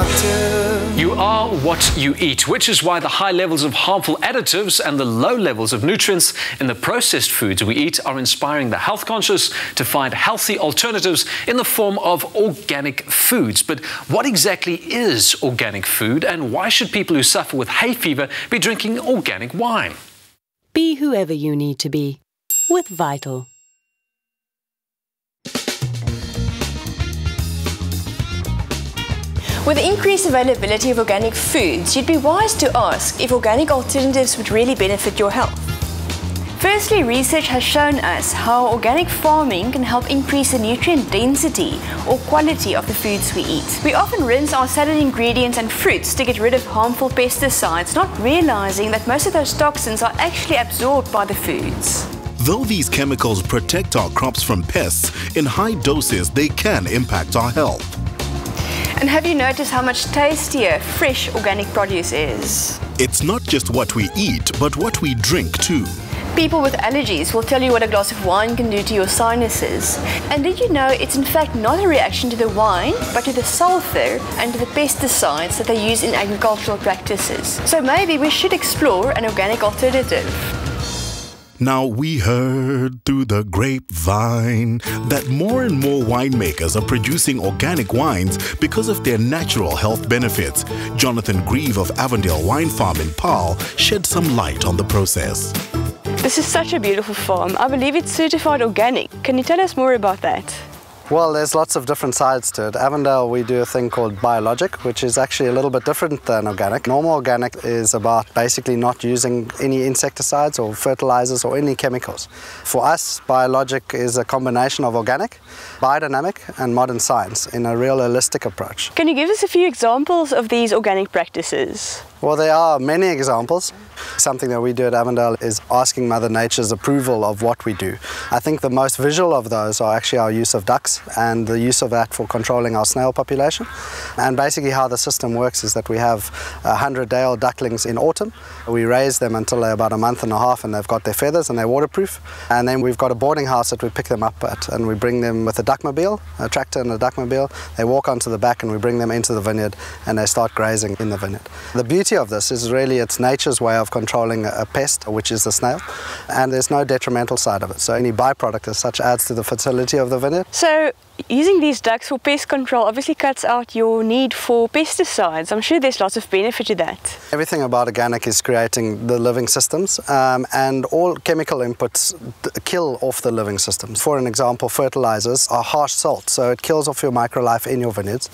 productive. You are what you eat, which is why the high levels of harmful additives and the low levels of nutrients in the processed foods we eat are inspiring the health conscious to find healthy alternatives in the form of organic foods. But what exactly is organic food, and why should people who suffer with hay fever be drinking organic wine? Be whoever you need to be with Vital. With the increased availability of organic foods, you'd be wise to ask if organic alternatives would really benefit your health. Firstly, research has shown us how organic farming can help increase the nutrient density or quality of the foods we eat. We often rinse our salad ingredients and fruits to get rid of harmful pesticides, not realizing that most of those toxins are actually absorbed by the foods. Though these chemicals protect our crops from pests, in high doses they can impact our health. And have you noticed how much tastier fresh organic produce is? It's not just what we eat, but what we drink too. People with allergies will tell you what a glass of wine can do to your sinuses. And did you know it's in fact not a reaction to the wine, but to the sulfur and to the pesticides that they use in agricultural practices? So maybe we should explore an organic alternative. Now we heard through the grapevine that more and more winemakers are producing organic wines because of their natural health benefits. Jonathan Grieve of Avondale Wine Farm in Paarl shed some light on the process. This is such a beautiful farm. I believe it's certified organic. Can you tell us more about that? Well, there's lots of different sides to it. Avondale, we do a thing called biologic, which is actually a little bit different than organic. Normal organic is about basically not using any insecticides or fertilizers or any chemicals. For us, biologic is a combination of organic, biodynamic and modern science in a real holistic approach. Can you give us a few examples of these organic practices? Well, there are many examples. Something that we do at Avondale is asking Mother Nature's approval of what we do. I think the most visual of those are actually our use of ducks and the use of that for controlling our snail population. And basically how the system works is that we have 100-day-old ducklings in autumn. We raise them until they're about a month and a half and they've got their feathers and they're waterproof. And then we've got a boarding house that we pick them up at, and we bring them with a duckmobile, a tractor and a duckmobile. They walk onto the back and we bring them into the vineyard and they start grazing in the vineyard. The beauty of this is really it's nature's way of controlling a pest, which is the snail, and there's no detrimental side of it. So any byproduct as such adds to the fertility of the vineyard. So using these ducks for pest control obviously cuts out your need for pesticides. I'm sure there's lots of benefit to that. Everything about organic is creating the living systems, and all chemical inputs kill off the living systems. For an example, fertilizers are harsh salt, so it kills off your microlife in your vineyards.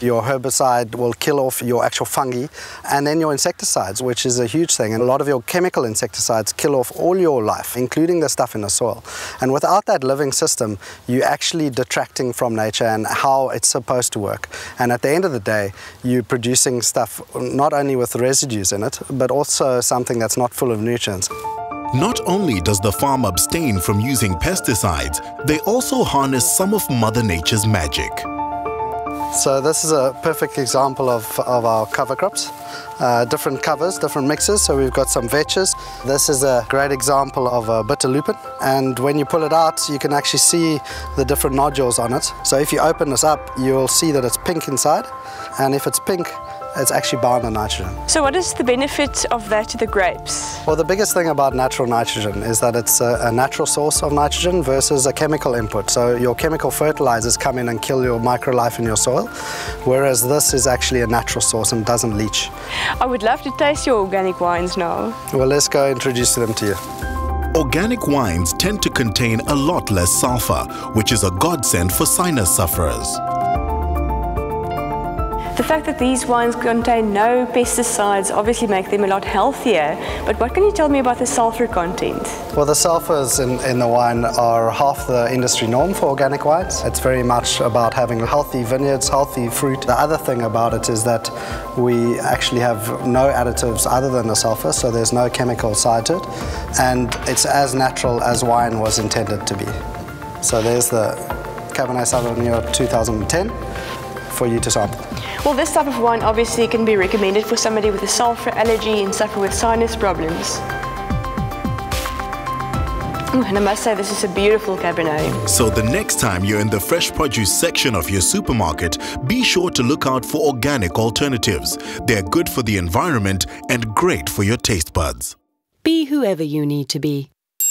Your herbicide will kill off your actual fungi, and then your insecticides, which is a huge thing. And a lot of your chemical insecticides kill off all your life, including the stuff in the soil. And without that living system, you actually detracting from nature and how it's supposed to work. And at the end of the day, you're producing stuff not only with residues in it, but also something that's not full of nutrients. Not only does the farm abstain from using pesticides, they also harness some of Mother Nature's magic. So this is a perfect example of our cover crops. Different covers, different mixes. So we've got some vetches. This is a great example of a bitter lupin. And when you pull it out, you can actually see the different nodules on it. So if you open this up, you'll see that it's pink inside. And if it's pink, it's actually bound in nitrogen. So what is the benefit of that to the grapes? Well, the biggest thing about natural nitrogen is that it's a natural source of nitrogen versus a chemical input. So your chemical fertilizers come in and kill your microlife in your soil, whereas this is actually a natural source and doesn't leach. I would love to taste your organic wines now. Well, let's go introduce them to you. Organic wines tend to contain a lot less sulfur, which is a godsend for sinus sufferers. The fact that these wines contain no pesticides obviously make them a lot healthier, but what can you tell me about the sulfur content? Well, the sulfurs in the wine are half the industry norm for organic wines. It's very much about having healthy vineyards, healthy fruit. The other thing about it is that we actually have no additives other than the sulfur, so there's no chemical side to it, and it's as natural as wine was intended to be. So there's the Cabernet Sauvignon 2010 for you to sample. Well, this type of wine obviously can be recommended for somebody with a sulfur allergy and suffer with sinus problems. And I must say, this is a beautiful Cabernet. So the next time you're in the fresh produce section of your supermarket, be sure to look out for organic alternatives. They're good for the environment and great for your taste buds. Be whoever you need to be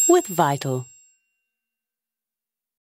with Vital.